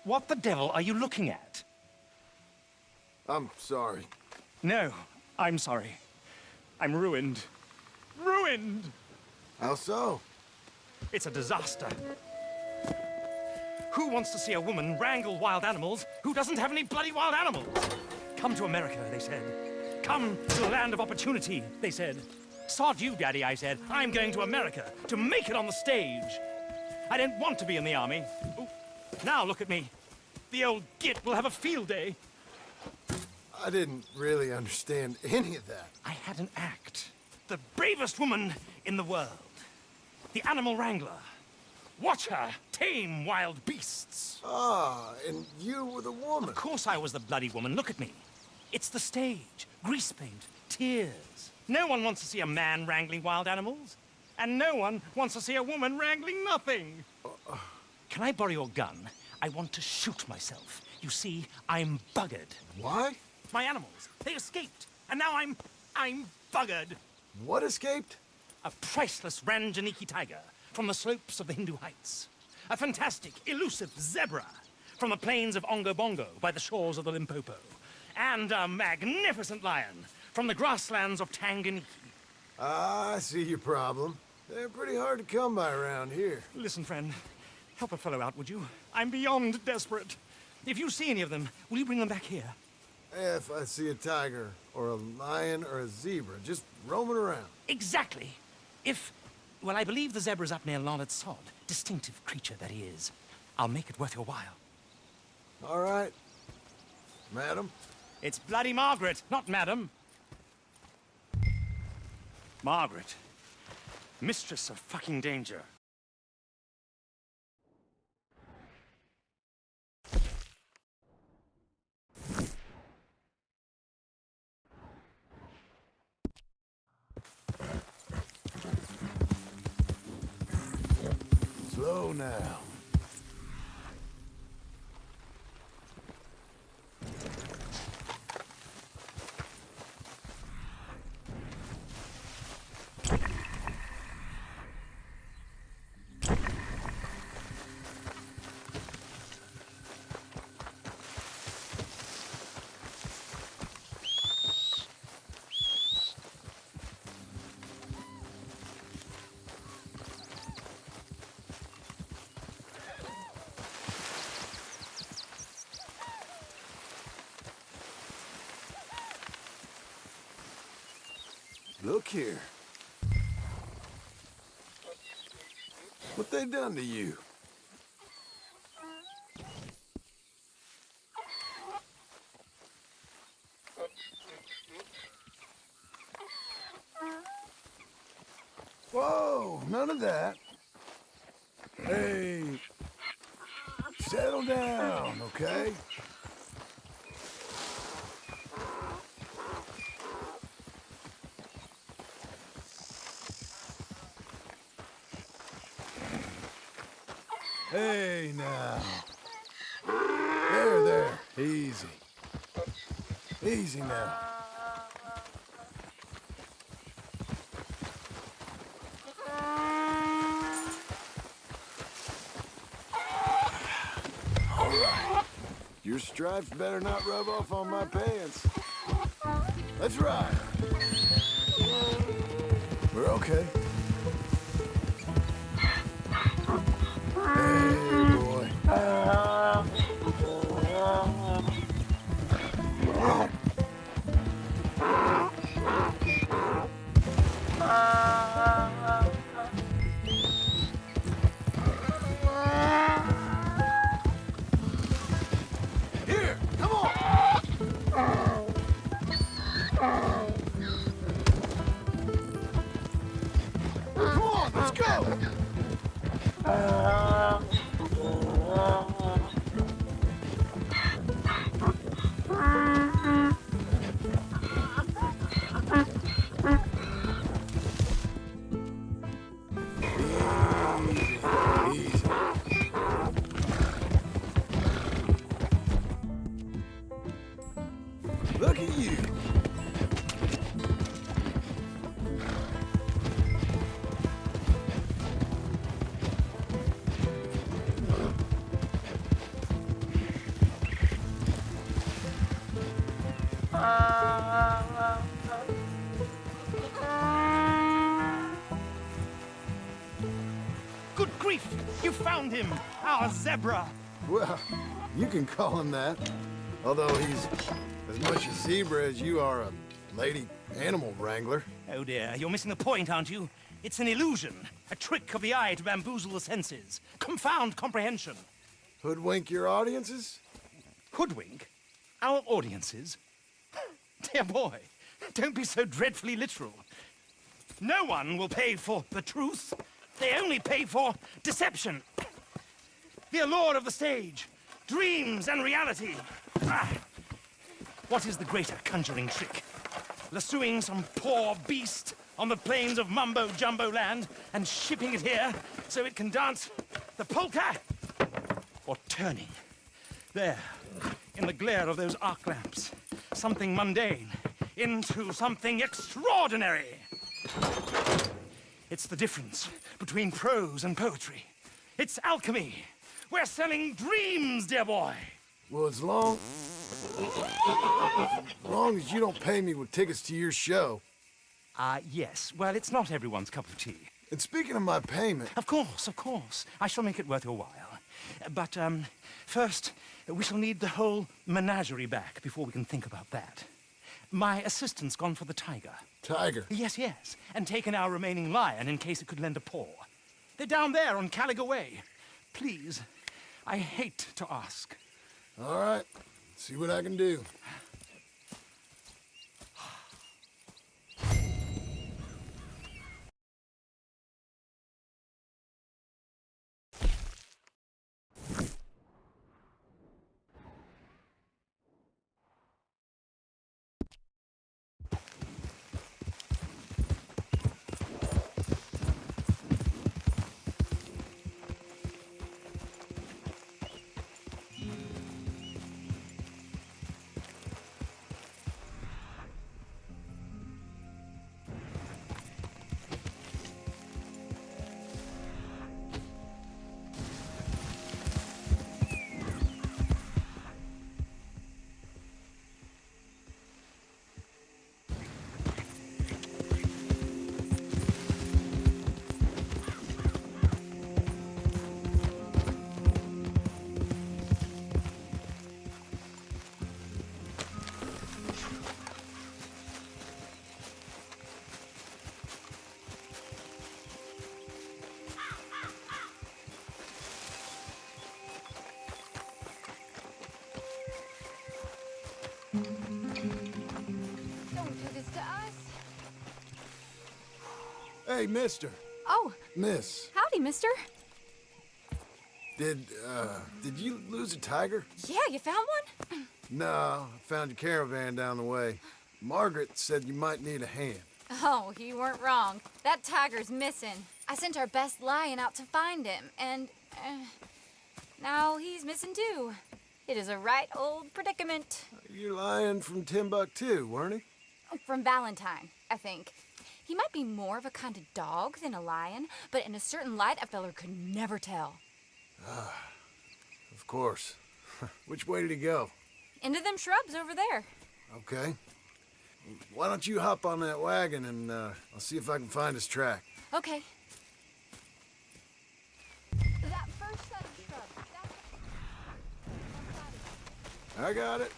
What the devil are you looking at? I'm sorry. No, I'm sorry. I'm ruined. Ruined! How so? It's a disaster. Who wants to see a woman wrangle wild animals who doesn't have any bloody wild animals? Come to America, they said. Come to the land of opportunity, they said. Sod you, Daddy, I said. I'm going to America to make it on the stage. I didn't want to be in the army. Ooh, now look at me. The old git will have a field day. I didn't really understand any of that. I had an act. The bravest woman in the world. The animal wrangler. Watch her tame wild beasts. Ah, and you were the woman. Of course I was the bloody woman. Look at me. It's the stage. Grease paint. Tears. No one wants to see a man wrangling wild animals. And no one wants to see a woman wrangling nothing. Can I borrow your gun? I want to shoot myself. You see, I'm buggered. Why? My animals, they escaped. And now I'm buggered. What escaped? A priceless Ranjaniki tiger from the slopes of the Hindu Heights. A fantastic, elusive zebra from the plains of Ongo Bongo by the shores of the Limpopo. And a magnificent lion from the grasslands of Tanganyika. Ah, I see your problem. They're pretty hard to come by around here. Listen, friend, help a fellow out, would you? I'm beyond desperate. If you see any of them, will you bring them back here? If I see a tiger, or a lion, or a zebra, just roaming around. Exactly. Well, I believe the zebra's up near Larned Sod. Distinctive creature that he is. I'll make it worth your while. All right. Madam? It's bloody Margaret, not Madam. Margaret. Mistress of fucking danger. Slow now. Look here. What they done to you? Whoa, none of that. Hey, settle down, okay? Hey, now. There. Easy. Easy now. All right. Your stripes better not rub off on my pants. Let's ride. We're okay. Hey, boy. Here, come on. Come on, let's go. Easy. Look at you. Good grief! You found him! Our zebra! Well, you can call him that. Although he's as much a zebra as you are a lady animal wrangler. Oh dear, you're missing the point, aren't you? It's an illusion. A trick of the eye to bamboozle the senses. Confound comprehension. Hoodwink your audiences? Hoodwink? Our audiences? Dear boy, don't be so dreadfully literal. No one will pay for the truth. They only pay for deception. The allure of the stage, dreams and reality. Ah. What is the greater conjuring trick? Lassoing some poor beast on the plains of mumbo-jumbo land and shipping it here so it can dance the polka? Or turning, there, in the glare of those arc lamps, something mundane into something extraordinary? It's the difference between prose and poetry. It's alchemy. We're selling dreams, dear boy. Well, as long as you don't pay me with tickets to your show. Yes. Well, it's not everyone's cup of tea. And speaking of my payment... Of course, of course. I shall make it worth your while. But, first, we shall need the whole menagerie back before we can think about that. My assistant's gone for the tiger. Tiger? Yes, yes. And taken our remaining lion in case it could lend a paw. They're down there on Caliga Way. Please, I hate to ask. All right. See what I can do. Don't do this to us. Hey, mister. Oh, Miss. howdy, mister. Did you lose a tiger? Yeah, you found one? No, I found your caravan down the way. Margaret said you might need a hand. Oh, you weren't wrong. That tiger's missing. I sent our best lion out to find him, and now he's missing too. It is a right old predicament. You're lying from Timbuktu, weren't he? From Valentine, I think. He might be more of a kind of dog than a lion, but in a certain light, a feller could never tell. Of course. Which way did he go? Into them shrubs over there. Okay. Why don't you hop on that wagon and I'll see if I can find his track. Okay. That first set of shrubs, that's... I got it.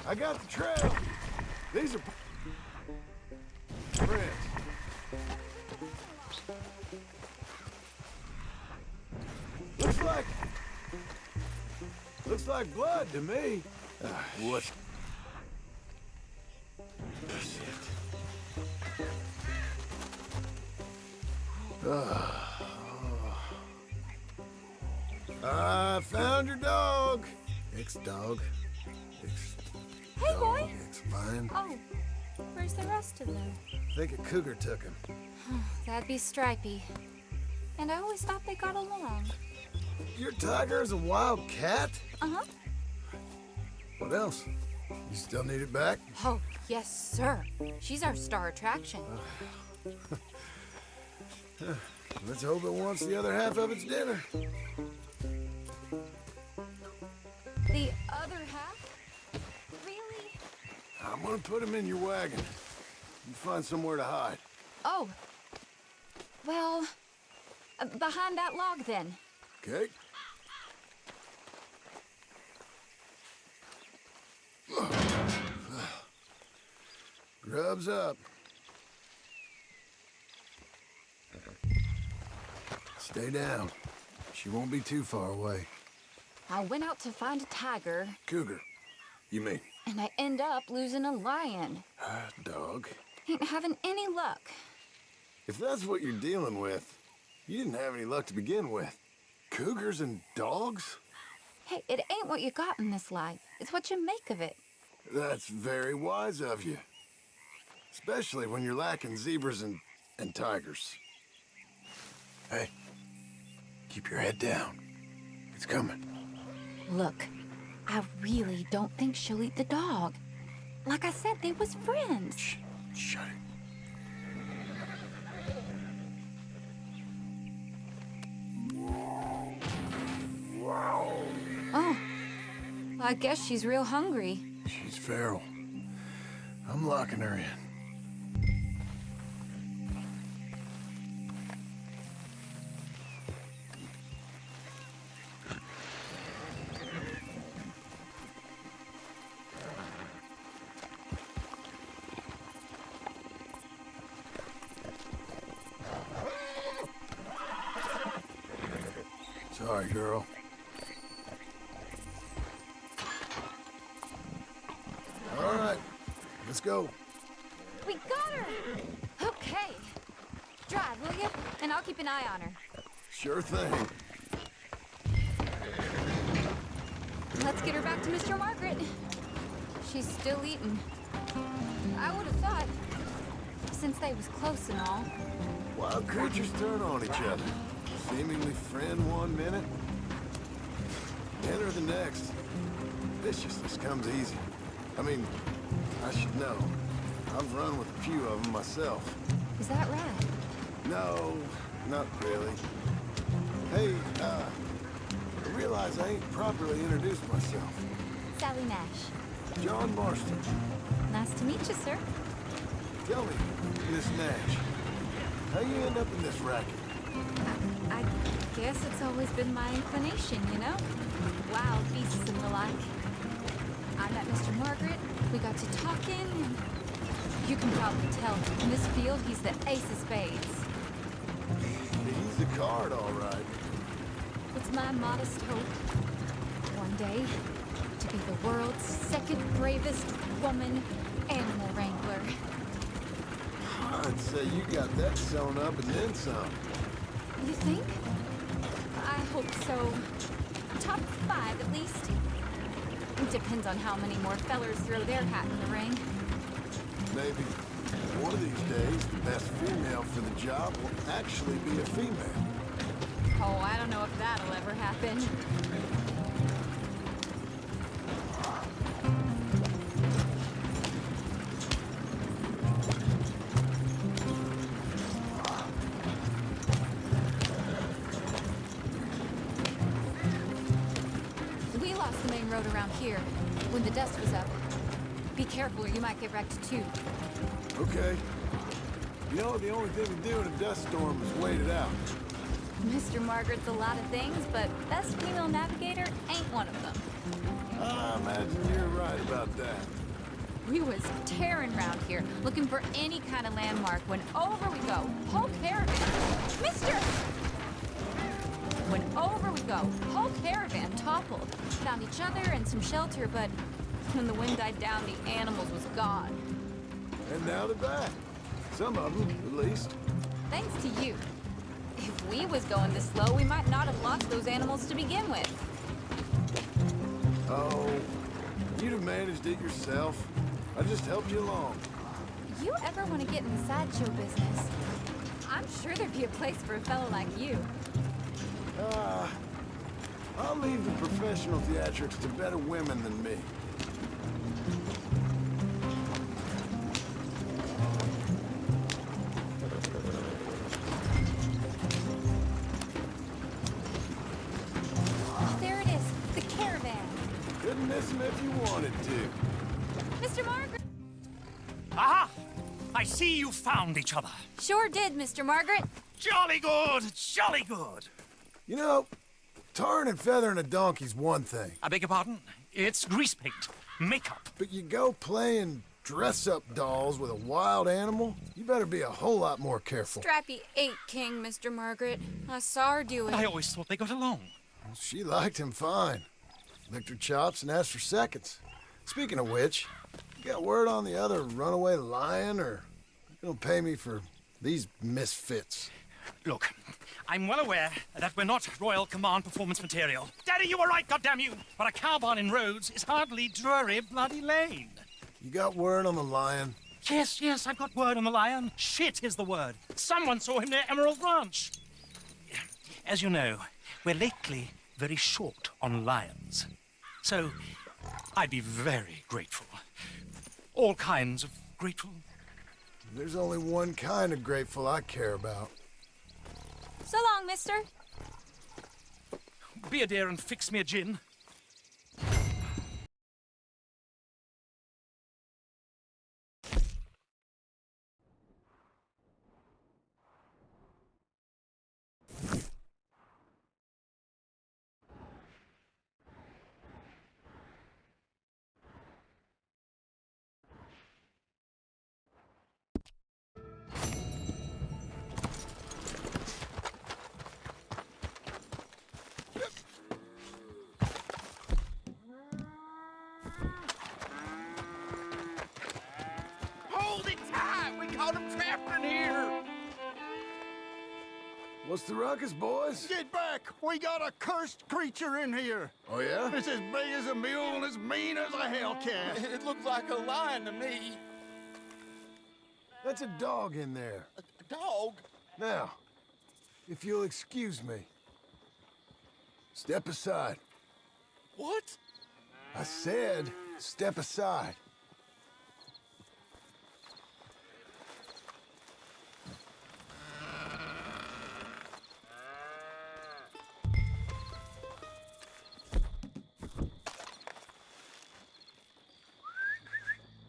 I got the trail. These are prints. Looks like blood to me. What? I found your dog. Ex-dog. Hey, boy. Ex-lion. Oh, where's the rest of them? I think a cougar took him. That'd be Stripey. And I always thought they got along. Your tiger is a wild cat? Uh-huh. What else? You still need it back? Oh, yes, sir. She's our star attraction. Let's hope it wants the other half of its dinner. The other half I'm gonna put him in your wagon. You find somewhere to hide. Oh. Well, behind that log then. Okay? Grub's up. Stay down. She won't be too far away. I went out to find a tiger, Cougar, you mean? and I end up losing a lion. Dog. Ain't having any luck. If that's what you're dealing with, you didn't have any luck to begin with. Cougars and dogs? Hey, it ain't what you got in this life. It's what you make of it. That's very wise of you. Especially when you're lacking zebras and tigers. Hey, keep your head down. It's coming. Look, I really don't think she'll eat the dog. Like I said, they was friends. Shut it. Oh, I guess she's real hungry. She's feral. I'm locking her in. Sorry, girl. All right, let's go. We got her! Okay. Drive, will you? And I'll keep an eye on her. Sure thing. Let's get her back to Mr. Margaret. She's still eating. I would have thought, since they was close and all. Wild creatures turn on each other. Seemingly friend one minute, enter the next. Viciousness comes easy. I mean, I should know. I've run with a few of them myself. Is that right? No, not really. Hey, I realize I ain't properly introduced myself. Sally Nash. John Morston. Nice to meet you, sir. Tell me, Miss Nash, how you end up in this racket? I guess it's always been my inclination, you know? Wild beasts and the like. I met Mr. Margaret, we got to talking, and you can probably tell, in this field, he's the ace of spades. He's the card, all right. It's my modest hope, one day, to be the world's second bravest woman animal wrangler. I'd say you got that sewn up and then some. You think? I hope so. Top 5, at least. It depends on how many more fellers throw their hat in the ring. Maybe one of these days, the best female for the job will actually be a female. Oh, I don't know if that'll ever happen. We lost the main road around here when the dust was up. Be careful or you might get wrecked too. Okay. You know, the only thing to do in a dust storm is wait it out. Mr. Margaret's a lot of things, but best female navigator ain't one of them. I imagine you're right about that. We was tearing around here, looking for any kind of landmark when over we go. Whole caravan. Mister! When over we go, whole caravan toppled. Found each other and some shelter, but when the wind died down, the animals was gone. And now they're back. Some of them, at least. Thanks to you. If we was going this slow, we might not have lost those animals to begin with. Oh, you'd have managed it yourself. I just helped you along. You ever want to get in the sideshow business? I'm sure there'd be a place for a fellow like you. I'll leave the professional theatrics to better women than me. Oh, there it is, the caravan. Couldn't miss them if you wanted to. Mr. Margaret! Aha! I see you found each other. Sure did, Mr. Margaret. Jolly good, jolly good. You know, tarring and feathering a donkey's one thing, I beg your pardon? It's grease paint, makeup. but you go playing dress-up dolls with a wild animal, you better be a whole lot more careful. Strappy ate King, Mr. Margaret. I saw her do it. I always thought they got along. She liked him fine. Licked her chops and asked for seconds. Speaking of which, you got word on the other runaway lion, or you gonna pay me for these misfits? Look, I'm well aware that we're not Royal Command performance material. Daddy, you were right, goddamn you! But a cow barn in Rhodes is hardly Drury Bloody Lane. You got word on the lion? Yes, yes, I've got word on the lion. Shit is the word. Someone saw him near Emerald Ranch. As you know, we're lately very short on lions. So, I'd be very grateful. All kinds of grateful. There's only one kind of grateful I care about. So long, mister. Be a dear and fix me a gin. Hold it tight! We caught him trapped in here! What's the ruckus, boys? Get back! We got a cursed creature in here! Oh, yeah? It's as big as a mule and as mean as a hellcat! It looks like a lion to me. That's a dog in there. A dog? Now, if you'll excuse me. Step aside. What? I said, step aside.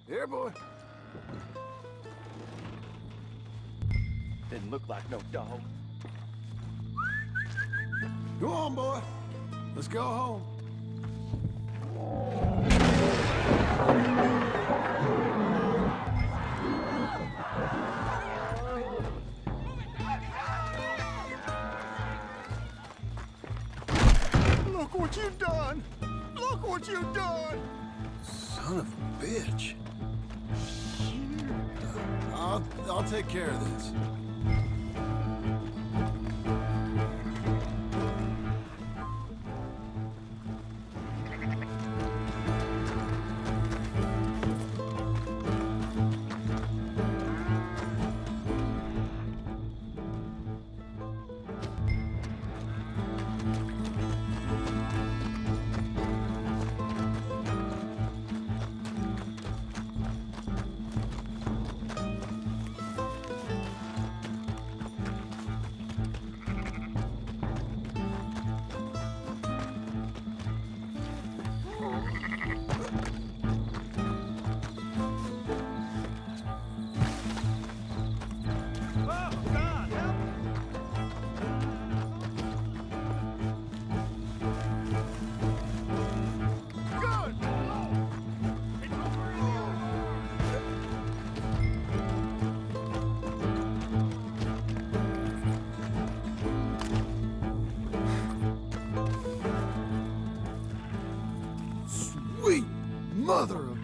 Here, boy. Didn't look like no dog. Go on, boy. Let's go home. Look what you've done! Look what you've done! Son of a bitch. I'll take care of this. Sweet mother of...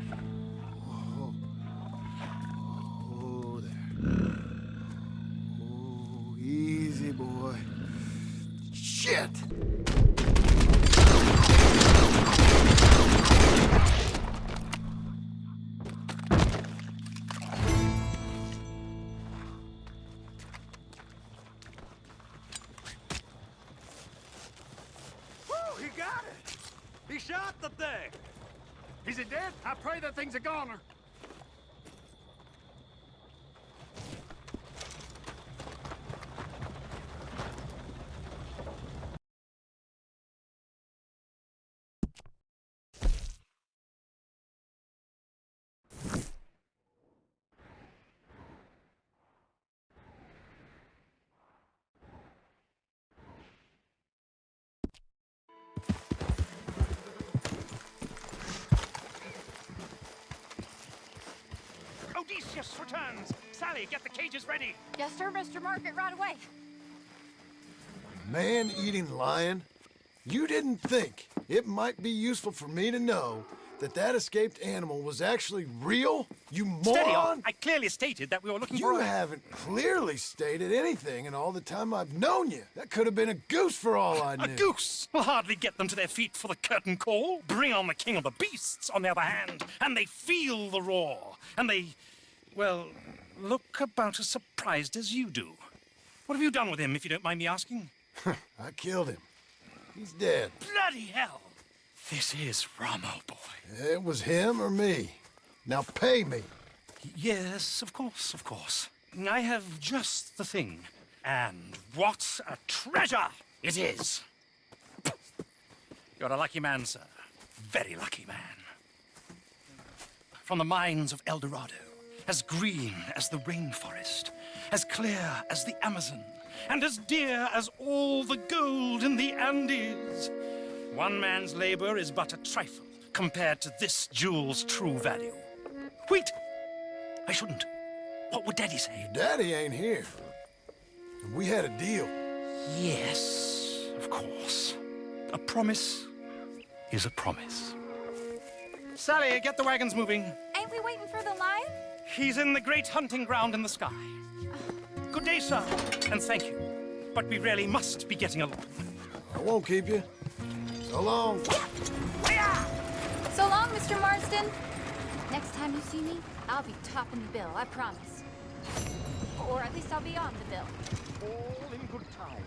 Oh, oh there. Oh, easy, boy. Shit! He got it! He shot the thing! Is it dead? I pray that thing's a goner. circus returns. Sally, get the cages ready. Yes, sir, Mr. Market, right away. Man-eating lion? You didn't think it might be useful for me to know that that escaped animal was actually real? You moron! Steady on. I clearly stated that we were looking for You a... haven't clearly stated anything in all the time I've known you. That could have been a goose for all I knew. A goose will hardly get them to their feet for the curtain call. Bring on the king of the beasts, on the other hand, and they feel the roar. And they, well, look about as surprised as you do. What have you done with him, if you don't mind me asking? I killed him. He's dead. Bloody hell! This is Ramo, boy. It was him or me. Now pay me. Yes, of course, of course. I have just the thing. And what a treasure it is! You're a lucky man, sir. Very lucky man. From the mines of El Dorado, as green as the rainforest, as clear as the Amazon, and as dear as all the gold in the Andes. One man's labor is but a trifle compared to this jewel's true value. Wait! I shouldn't. What would Daddy say? Daddy ain't here. We had a deal. Yes, of course. A promise is a promise. Sally, get the wagons moving. Ain't we waiting for the lion? He's in the great hunting ground in the sky. Good day, sir, and thank you. But we really must be getting along. I won't keep you. So long. So long, Mr. Marston. Next time you see me, I'll be topping the bill, I promise. Or at least I'll be on the bill. All in good time.